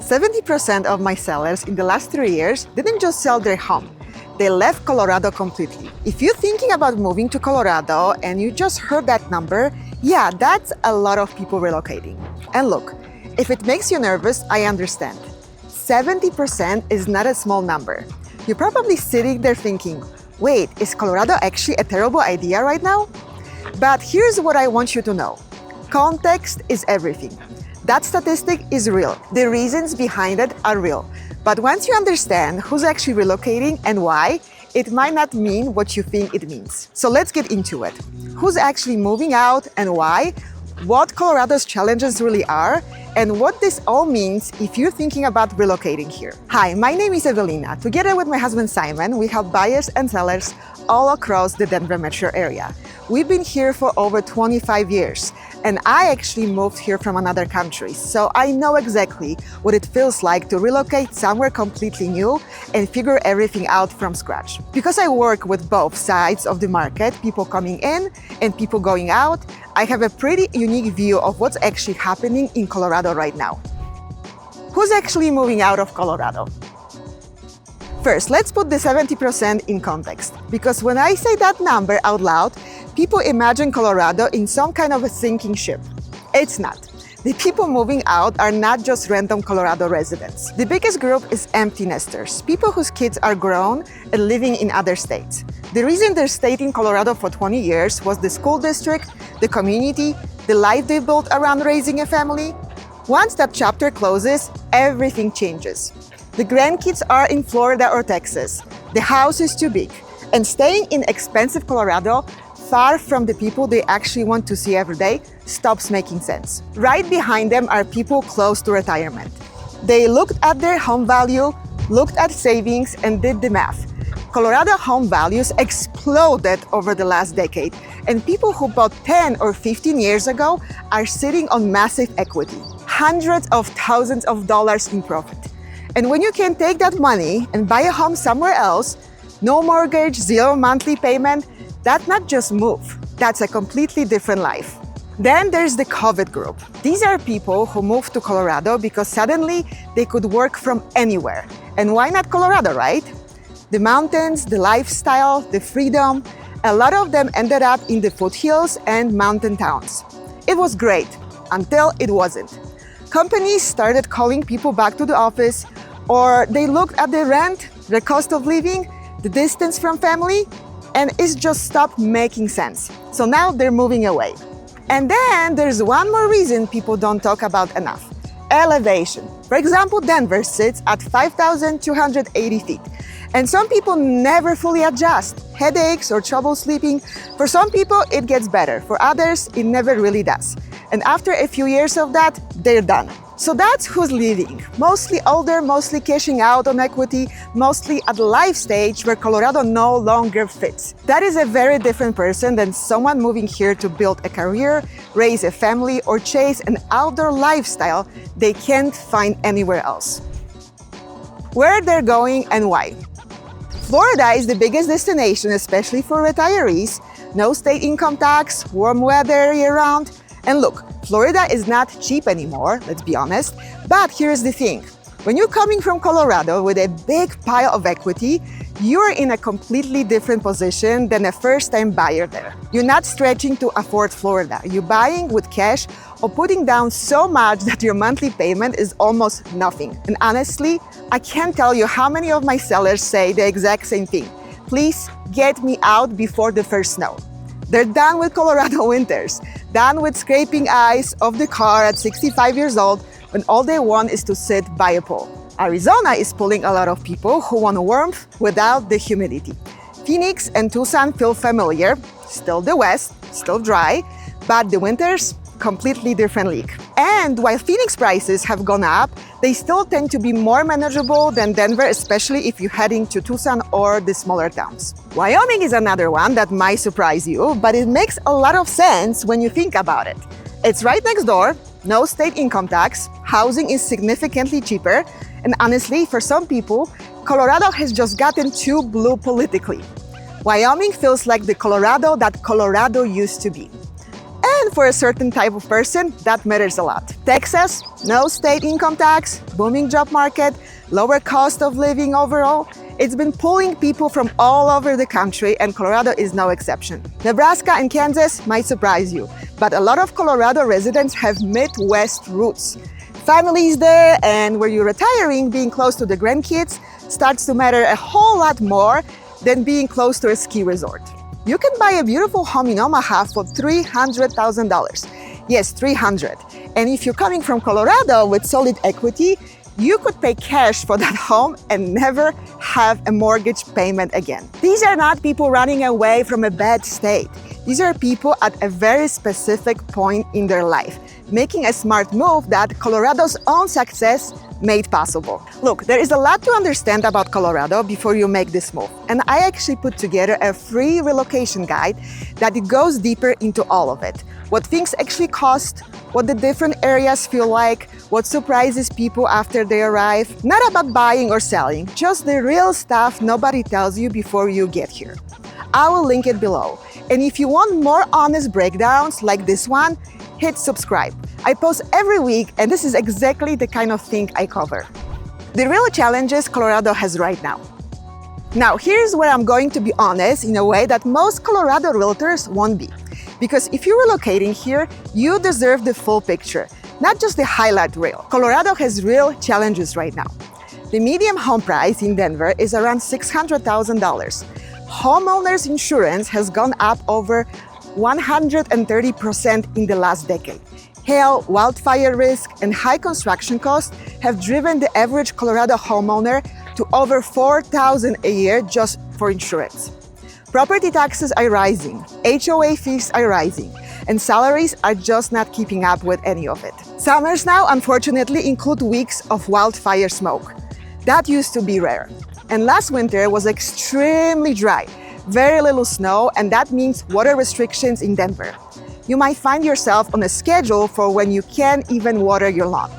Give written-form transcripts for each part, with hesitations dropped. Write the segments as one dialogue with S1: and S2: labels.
S1: 70% of my sellers in the last 3 years didn't just sell their home, they left Colorado completely. If you're thinking about moving to Colorado and you just heard that number, yeah, that's a lot of people relocating. And look, if it makes you nervous, I understand. 70% is not a small number. You're probably sitting there thinking, wait, is Colorado actually a terrible idea right now? But here's what I want you to know. Context is everything. That statistic is real. The reasons behind it are real. But once you understand who's actually relocating and why, it might not mean what you think it means. So let's get into it. Who's actually moving out and why? What Colorado's challenges really are, and what this all means if you're thinking about relocating here. Hi, my name is Ewelina. Together with my husband Simon, we help buyers and sellers all across the Denver metro area. We've been here for over 25 years, and I actually moved here from another country, so I know exactly what it feels like to relocate somewhere completely new and figure everything out from scratch. Because I work with both sides of the market, people coming in and people going out, I have a pretty unique view of what's actually happening in Colorado right now. Who's actually moving out of Colorado? First, let's put the 70% in context, because when I say that number out loud, people imagine Colorado in some kind of a sinking ship. It's not. The people moving out are not just random Colorado residents. The biggest group is empty nesters, people whose kids are grown and living in other states. The reason they stayed in Colorado for 20 years was the school district, the community, the life they built around raising a family. Once that chapter closes, everything changes. The grandkids are in Florida or Texas. The house is too big. And staying in expensive Colorado, far from the people they actually want to see every day, stops making sense. Right behind them are people close to retirement. They looked at their home value, looked at savings, and did the math. Colorado home values exploded over the last decade, and people who bought 10 or 15 years ago are sitting on massive equity, hundreds of thousands of dollars in profit. And when you can take that money and buy a home somewhere else, no mortgage, zero monthly payment, that's not just move, that's a completely different life. Then there's the COVID group. These are people who moved to Colorado because suddenly they could work from anywhere. And why not Colorado, right? The mountains, the lifestyle, the freedom, a lot of them ended up in the foothills and mountain towns. It was great, until it wasn't. Companies started calling people back to the office, or they looked at the rent, the cost of living, the distance from family, and it just stopped making sense. So now they're moving away. And then there's one more reason people don't talk about enough: elevation. For example, Denver sits at 5,280 feet. And some people never fully adjust, headaches or trouble sleeping. For some people, it gets better. For others, it never really does. And after a few years of that, they're done. So that's who's leaving. Mostly older, mostly cashing out on equity, mostly at the life stage where Colorado no longer fits. That is a very different person than someone moving here to build a career, raise a family, or chase an outdoor lifestyle they can't find anywhere else. Where they're going and why. Florida is the biggest destination, especially for retirees. No state income tax, warm weather year-round. And look, Florida is not cheap anymore, let's be honest. But here's the thing. When you're coming from Colorado with a big pile of equity, you're in a completely different position than a first-time buyer there. You're not stretching to afford Florida. You're buying with cash or putting down so much that your monthly payment is almost nothing. And honestly, I can't tell you how many of my sellers say the exact same thing. Please get me out before the first snow. They're done with Colorado winters, done with scraping ice off the car at 65 years old when all they want is to sit by a pool. Arizona is pulling a lot of people who want warmth without the humidity. Phoenix and Tucson feel familiar, still the West, still dry, but the winters, completely different league. And while Phoenix prices have gone up, they still tend to be more manageable than Denver, especially if you're heading to Tucson or the smaller towns. Wyoming is another one that might surprise you, but it makes a lot of sense when you think about it. It's right next door, no state income tax, housing is significantly cheaper, and honestly, for some people, Colorado has just gotten too blue politically. Wyoming feels like the Colorado that Colorado used to be. And for a certain type of person, that matters a lot. Texas, no state income tax, booming job market, lower cost of living overall. It's been pulling people from all over the country, and Colorado is no exception. Nebraska and Kansas might surprise you, but a lot of Colorado residents have Midwest roots. Families there, and where you're retiring, being close to the grandkids starts to matter a whole lot more than being close to a ski resort. You can buy a beautiful home in Omaha for $300,000. Yes, 300. And if you're coming from Colorado with solid equity, you could pay cash for that home and never have a mortgage payment again. These are not people running away from a bad state. These are people at a very specific point in their life, making a smart move that Colorado's own success made possible. Look, there is a lot to understand about Colorado before you make this move. And I actually put together a free relocation guide that it goes deeper into all of it. What things actually cost, what the different areas feel like, what surprises people after they arrive. Not about buying or selling, just the real stuff nobody tells you before you get here. I will link it below. And if you want more honest breakdowns like this one, hit subscribe. I post every week, and this is exactly the kind of thing I cover. The real challenges Colorado has right now. Now, here's where I'm going to be honest in a way that most Colorado realtors won't be. Because if you're relocating here, you deserve the full picture, not just the highlight reel. Colorado has real challenges right now. The median home price in Denver is around $600,000. Homeowners insurance has gone up over 130% in the last decade. Hail, wildfire risk, and high construction costs have driven the average Colorado homeowner to over $4,000 a year just for insurance. Property taxes are rising, HOA fees are rising, and salaries are just not keeping up with any of it. Summers now, unfortunately, include weeks of wildfire smoke. That used to be rare. And last winter was extremely dry, very little snow, and that means water restrictions in Denver. You might find yourself on a schedule for when you can't even water your lawn.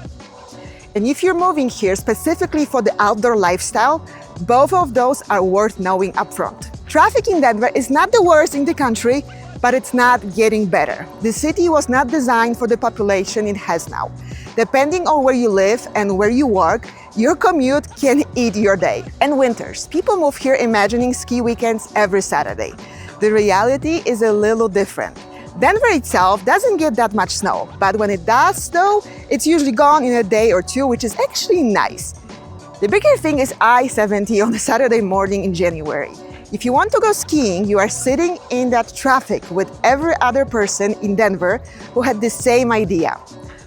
S1: And if you're moving here specifically for the outdoor lifestyle, both of those are worth knowing upfront. Traffic in Denver is not the worst in the country, but it's not getting better. The city was not designed for the population it has now. Depending on where you live and where you work, your commute can eat your day. And winters, people move here imagining ski weekends every Saturday. The reality is a little different. Denver itself doesn't get that much snow, but when it does snow, it's usually gone in a day or two, which is actually nice. The bigger thing is I-70 on a Saturday morning in January. If you want to go skiing, you are sitting in that traffic with every other person in Denver who had the same idea.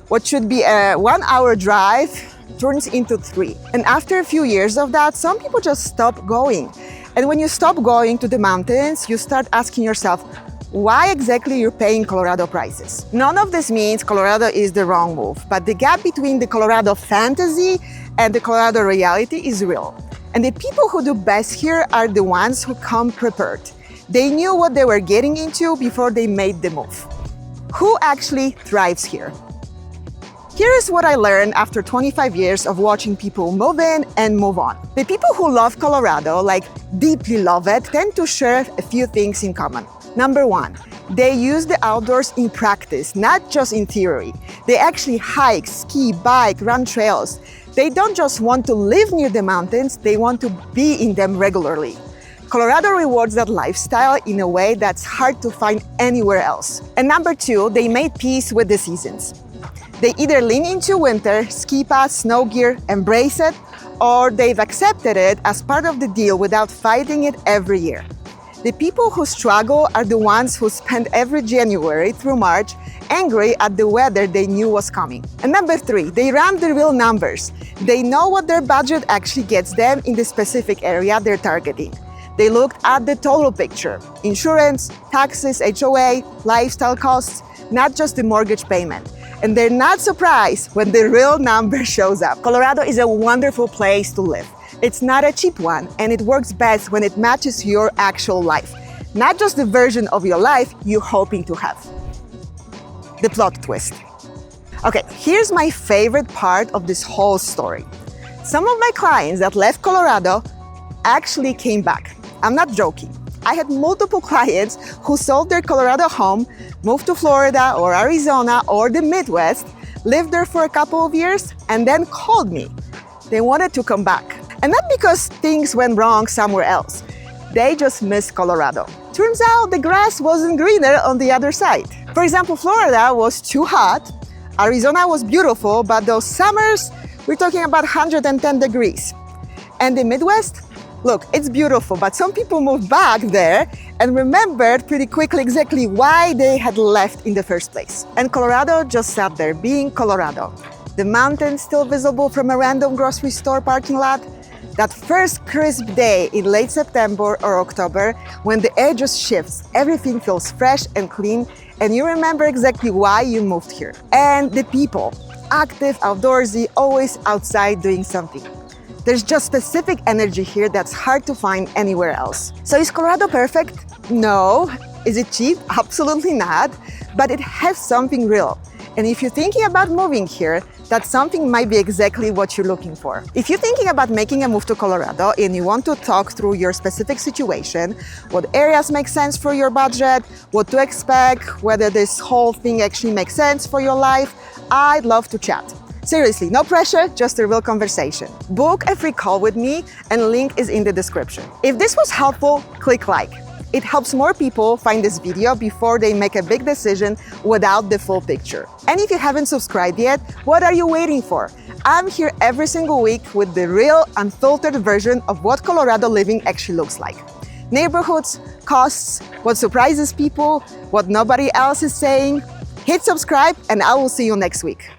S1: What should be a 1-hour drive turns into 3. And after a few years of that, some people just stop going. And when you stop going to the mountains, you start asking yourself, why exactly you're paying Colorado prices? None of this means Colorado is the wrong move, but the gap between the Colorado fantasy and the Colorado reality is real. And the people who do best here are the ones who come prepared. They knew what they were getting into before they made the move. Who actually thrives here? Here is what I learned after 25 years of watching people move in and move on. The people who love Colorado, like deeply love it, tend to share a few things in common. Number one, they use the outdoors in practice, not just in theory. They actually hike, ski, bike, run trails. They don't just want to live near the mountains, they want to be in them regularly. Colorado rewards that lifestyle in a way that's hard to find anywhere else. And number two, they made peace with the seasons. They either lean into winter, ski pass, snow gear, embrace it, or they've accepted it as part of the deal without fighting it every year. The people who struggle are the ones who spend every January through March angry at the weather they knew was coming. And number three, they run the real numbers. They know what their budget actually gets them in the specific area they're targeting. They looked at the total picture: insurance, taxes, HOA, lifestyle costs, not just the mortgage payment. And they're not surprised when the real number shows up. Colorado is a wonderful place to live. It's not a cheap one, and it works best when it matches your actual life, not just the version of your life you're hoping to have. The plot twist. Okay, here's my favorite part of this whole story. Some of my clients that left Colorado actually came back. I'm not joking. I had multiple clients who sold their Colorado home, moved to Florida or Arizona or the Midwest, lived there for a couple of years, and then called me. They wanted to come back. And not because things went wrong somewhere else. They just missed Colorado. Turns out the grass wasn't greener on the other side. For example, Florida was too hot. Arizona was beautiful, but those summers, we're talking about 110 degrees. And the Midwest? Look, it's beautiful, but some people moved back there and remembered pretty quickly exactly why they had left in the first place. And Colorado just sat there, being Colorado. The mountains still visible from a random grocery store parking lot. That first crisp day in late September or October, when the air just shifts, everything feels fresh and clean, and you remember exactly why you moved here. And the people, active, outdoorsy, always outside doing something. There's just specific energy here that's hard to find anywhere else. So is Colorado perfect? No. Is it cheap? Absolutely not. But it has something real. And if you're thinking about moving here, that something might be exactly what you're looking for. If you're thinking about making a move to Colorado and you want to talk through your specific situation, what areas make sense for your budget, what to expect, whether this whole thing actually makes sense for your life, I'd love to chat. Seriously, no pressure, just a real conversation. Book a free call with me and link is in the description. If this was helpful, click like. It helps more people find this video before they make a big decision without the full picture. And if you haven't subscribed yet, what are you waiting for? I'm here every single week with the real, unfiltered version of what Colorado living actually looks like. Neighborhoods, costs, what surprises people, what nobody else is saying. Hit subscribe and I will see you next week.